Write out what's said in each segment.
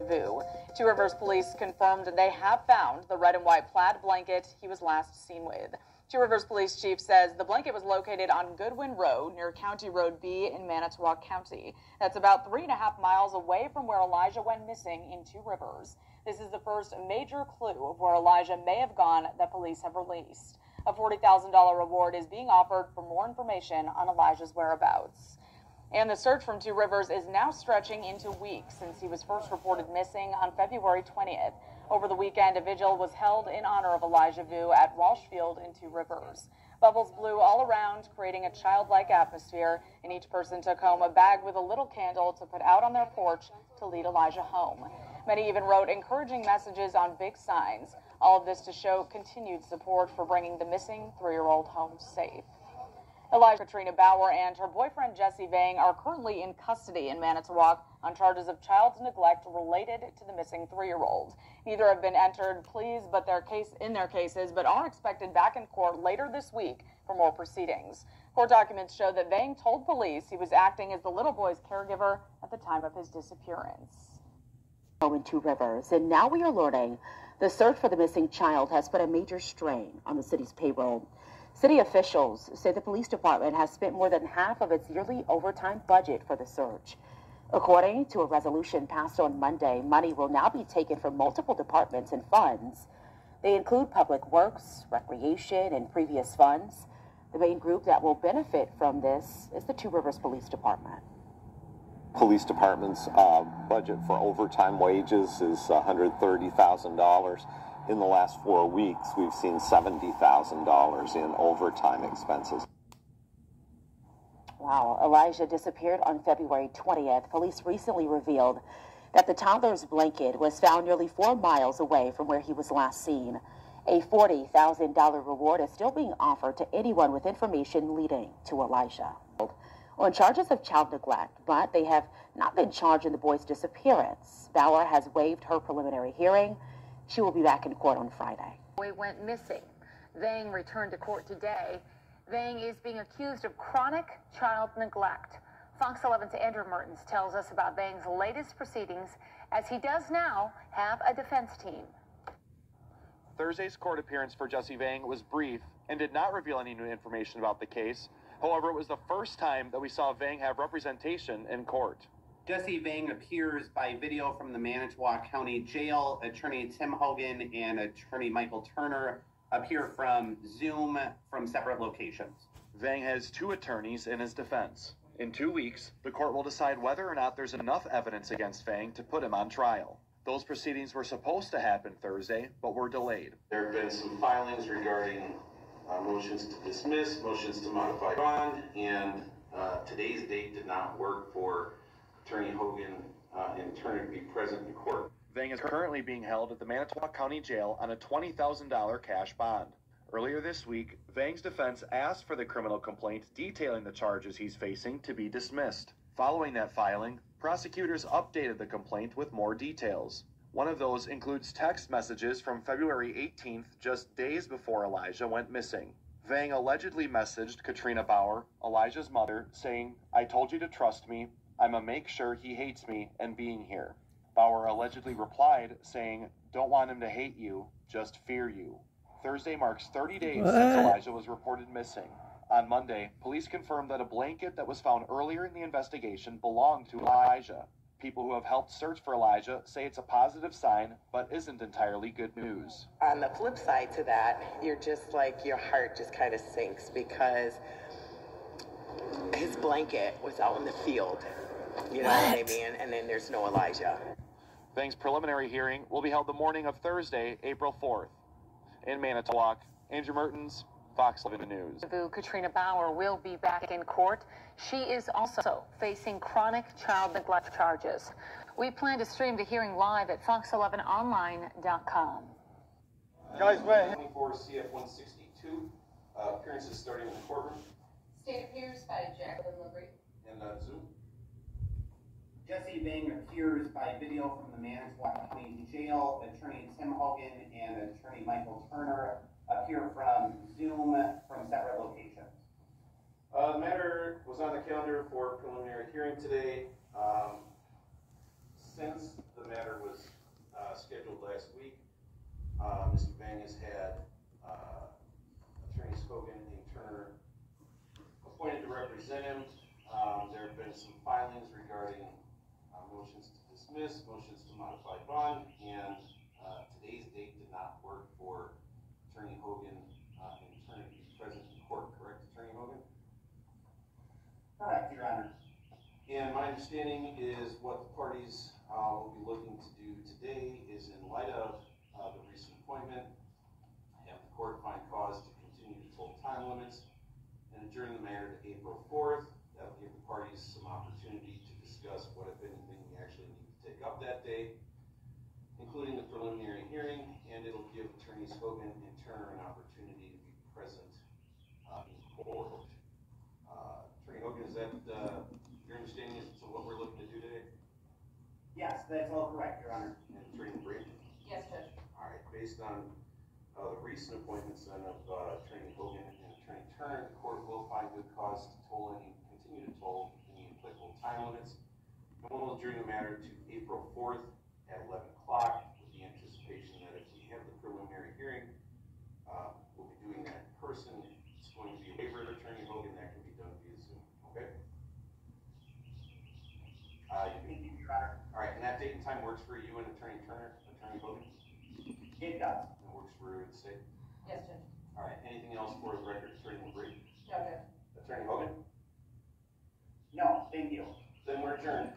Vue. Two Rivers police confirmed they have found the red and white plaid blanket he was last seen with. Two Rivers police chief says the blanket was located on Goodwin Road near County Road B in Manitowoc County. That's about 3.5 miles away from where Elijah went missing in Two Rivers. This is the first major clue of where Elijah may have gone that police have released. A $40,000 reward is being offered for more information on Elijah's whereabouts. And the search from Two Rivers is now stretching into weeks since he was first reported missing on February 20th. Over the weekend, a vigil was held in honor of Elijah Vue at Walsh Field in Two Rivers. Bubbles blew all around, creating a childlike atmosphere, and each person took home a bag with a little candle to put out on their porch to lead Elijah home. Many even wrote encouraging messages on big signs. All of this to show continued support for bringing the missing 3-year-old home safe. Elijah Katrina Bauer and her boyfriend Jesse Vang are currently in custody in Manitowoc on charges of child neglect related to the missing 3-year-old. Neither have been entered pleas in their cases, but are expected back in court later this week for more proceedings. Court documents show that Vang told police he was acting as the little boy's caregiver at the time of his disappearance. In Two Rivers, and now we are learning the search for the missing child has put a major strain on the city's payroll. City officials say the police department has spent more than half of its yearly overtime budget for the search. According to a resolution passed on Monday, money will now be taken from multiple departments and funds. They include public works, recreation, and previous funds. The main group that will benefit from this is the Two Rivers Police Department. Police department's budget for overtime wages is $130,000. In the last 4 weeks, we've seen $70,000 in overtime expenses. Wow. Elijah disappeared on February 20th. Police recently revealed that the toddler's blanket was found nearly 4 miles away from where he was last seen. A $40,000 reward is still being offered to anyone with information leading to Elijah. On charges of child neglect, but they have not been charged in the boy's disappearance. Bauer has waived her preliminary hearing. She will be back in court on Friday. Boy went missing. Vang returned to court today. Vang is being accused of chronic child neglect. Fox 11's Andrew Mertens tells us about Vang's latest proceedings, as he does now have a defense team. Thursday's court appearance for Jesse Vang was brief and did not reveal any new information about the case. However, it was the first time that we saw Vang have representation in court. Jesse Vang appears by video from the Manitowoc County Jail. Attorney Tim Hogan and Attorney Michael Turner appear from Zoom from separate locations. Vang has 2 attorneys in his defense. In 2 weeks, the court will decide whether or not there's enough evidence against Vang to put him on trial. Those proceedings were supposed to happen Thursday, but were delayed. There have been some filings regarding motions to dismiss, motions to modify bond, and today's date did not work for Attorney Hogan and Turner to be present in court. Vang is currently being held at the Manitowoc County Jail on a $20,000 cash bond. Earlier this week, Vang's defense asked for the criminal complaint detailing the charges he's facing to be dismissed. Following that filing, prosecutors updated the complaint with more details. One of those includes text messages from February 18th, just days before Elijah went missing. Vang allegedly messaged Katrina Bauer, Elijah's mother, saying, "I told you to trust me. I'ma make sure he hates me and being here." Bauer allegedly replied, saying, "Don't want him to hate you, just fear you." Thursday marks 30 days since Elijah was reported missing. On Monday, police confirmed that a blanket that was found earlier in the investigation belonged to Elijah. People who have helped search for Elijah say it's a positive sign, but isn't entirely good news. On the flip side to that, you're just like, your heart just kind of sinks because his blanket was out in the field. You know what I mean? And then there's no Elijah. Vang's preliminary hearing will be held the morning of Thursday, April 4th. In Manitowoc, Andrew Mertens, Fox 11 News. Katrina Bauer will be back in court. She is also facing chronic child neglect charges. We plan to stream the hearing live at fox11online.com. Guys, wait. 24 CF 162, appearances starting in the courtroom. State appears by Jacqueline LaBrie. And Zoom. Jesse Vang appears by video from the Manitowoc County Jail. Attorney Tim Hogan and Attorney Michael Turner appear from Zoom from separate locations. The matter was on the calendar for preliminary hearing today. Since the matter was Mr. Vang has had Attorneys Hogan and Turner appointed to represent him. There have been some filings regarding motions to dismiss, motions to modify bond, and today's date did not work for Attorney Hogan and Turner to be present in court, correct, Attorney Hogan? Correct, Your Honor. And my understanding is what the parties will be looking to do today is, in light of the recent appointment, have the court find cause to continue to toll time limits and adjourn the matter to April 4th. That will give the parties some opportunity to discuss what, if anything, we actually need to take up that day, including the preliminary hearing, and it'll give Attorneys Hogan and Turner an opportunity to be present in court. Attorney Hogan, is that your understanding as to what we're looking to do today? Yes, that's all correct, Your Honor. And Attorney Brady? Yes, Judge. All right, based on the recent appointments then of Attorney Hogan and Attorney Turner, the court will find good cause to toll any, continue to toll any applicable time limits. And we'll adjourn the matter to April 4th at 11 o'clock with the anticipation that if we have the preliminary hearing, we'll be doing that in person. It's going to be a waiver of Attorney Hogan that can be done via Zoom, okay? Thank you, Your Honor. All right, and that date and time works for you and Attorney Turner, Attorney Hogan? It does. It works for the state? Yes, Judge. All right, anything else for the record, Attorney Brady? No, Judge. Attorney Hogan? No, thank you. Then we're adjourned.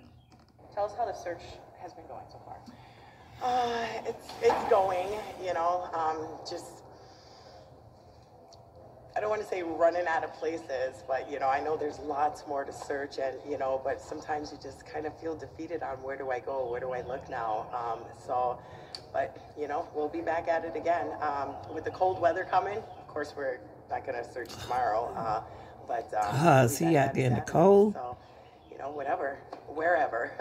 Tell us how the search has been going so far. It's going, you know, just, I don't want to say running out of places, but, you know, I know there's lots more to search and, you know, but sometimes you just kind of feel defeated on where do I go, where do I look now? But, you know, we'll be back at it again. With the cold weather coming, of course, we're not going to search tomorrow, but he out there in the cold. So, you know, whatever, wherever.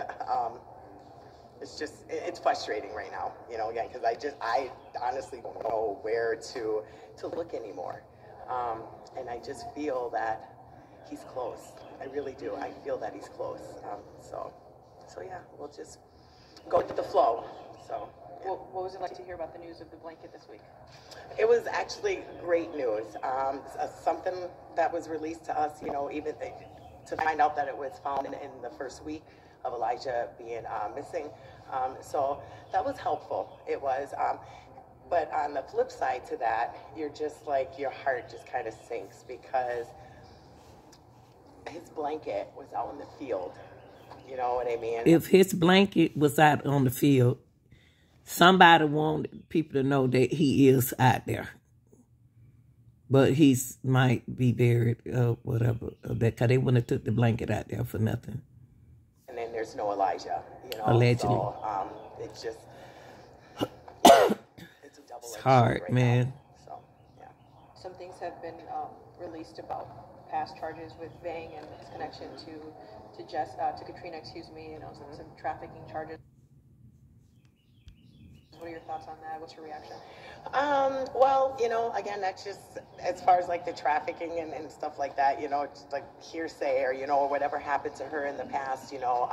It's just, it's frustrating right now, you know, again, because I honestly don't know where to look anymore. And I just feel that he's close. I really do. I feel that he's close. So yeah, we'll just go with the flow. So. Yeah. What was it like to hear about the news of the blanket this week? It was actually great news. Something that was released to us, you know, even to find out that it was found in the first week of Elijah being missing. So that was helpful. It was. But on the flip side to that, you're just like, your heart just kind of sinks because his blanket was out in the field. You know what I mean? If his blanket was out on the field, somebody wanted people to know that he is out there. But he's might be buried or whatever. Because they wouldn't have took the blanket out there for nothing. And then there's no Elijah, you know. Allegedly. So, it's just, it's a double-edged It's hard, right man. now. So, yeah. Some things have been released about past charges with Vang and his connection to Katrina, you know, some trafficking charges. What are your thoughts on that? What's your reaction? Well, you know, again, that's just as far as like the trafficking and stuff like that, you know, it's like hearsay or, you know, or whatever happened to her in the past, you know,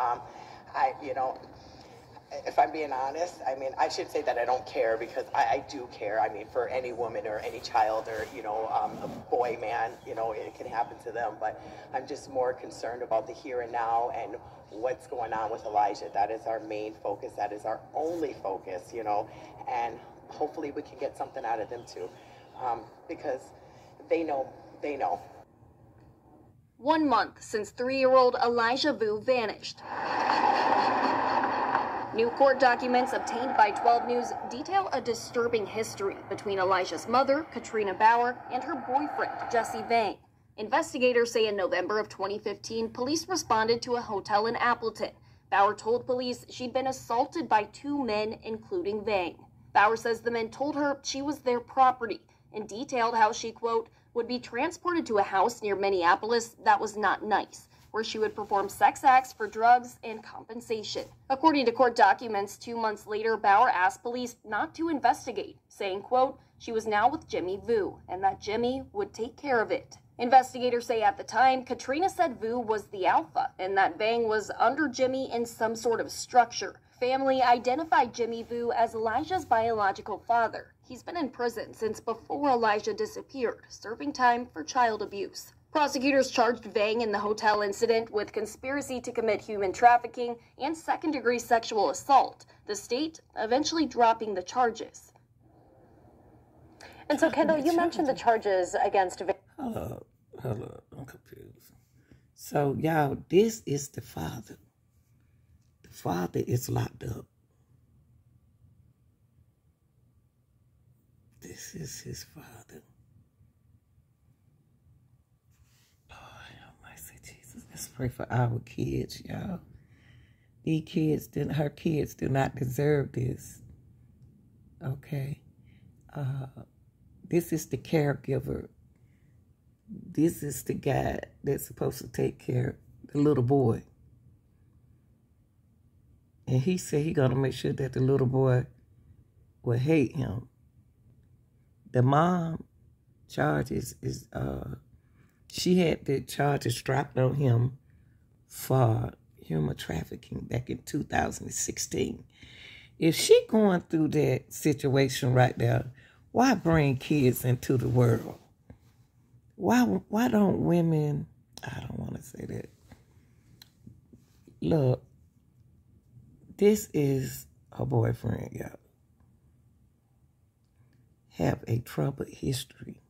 you know, if I'm being honest, I mean, I should say that I don't care because I do care. I mean, for any woman or any child or, you know, a boy, man, you know, it can happen to them. But I'm just more concerned about the here and now and what's going on with Elijah. That is our main focus. That is our only focus, you know, and hopefully we can get something out of them too, because they know. 1 month since 3-year-old Elijah Vue vanished. New court documents obtained by 12 News detail a disturbing history between Elijah's mother, Katrina Bauer, and her boyfriend, Jesse Vang. Investigators say in November of 2015, police responded to a hotel in Appleton. Bauer told police she'd been assaulted by 2 men, including Vang. Bauer says the men told her she was their property and detailed how she, quote, would be transported to a house near Minneapolis that was not nice, where she would perform sex acts for drugs and compensation. According to court documents, 2 months later, Bauer asked police not to investigate, saying, quote, she was now with Jimmy Vue and that Jimmy would take care of it. Investigators say at the time, Katrina said Vue was the alpha and that Vang was under Jimmy in some sort of structure. Family identified Jimmy Vue as Elijah's biological father. He's been in prison since before Elijah disappeared, serving time for child abuse. Prosecutors charged Vang in the hotel incident with conspiracy to commit human trafficking and second-degree sexual assault, the state eventually dropping the charges. And so, Kendall, you mentioned the charges against Vang. Hold up, I'm confused. So, y'all, this is the father. The father is locked up. This is his father. Let's pray for our kids, y'all. These kids, her kids do not deserve this. Okay? This is the caregiver. This is the guy that's supposed to take care of the little boy. And he said he gonna make sure that the little boy will hate him. The mom charges is, she had the charges dropped on him for human trafficking back in 2016. If she going through that situation right there, why bring kids into the world? Why don't women, I don't want to say that. Look, this is her boyfriend, y'all. Have a troubled history.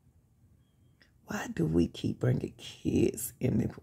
Why do we keep bringing kids in the world?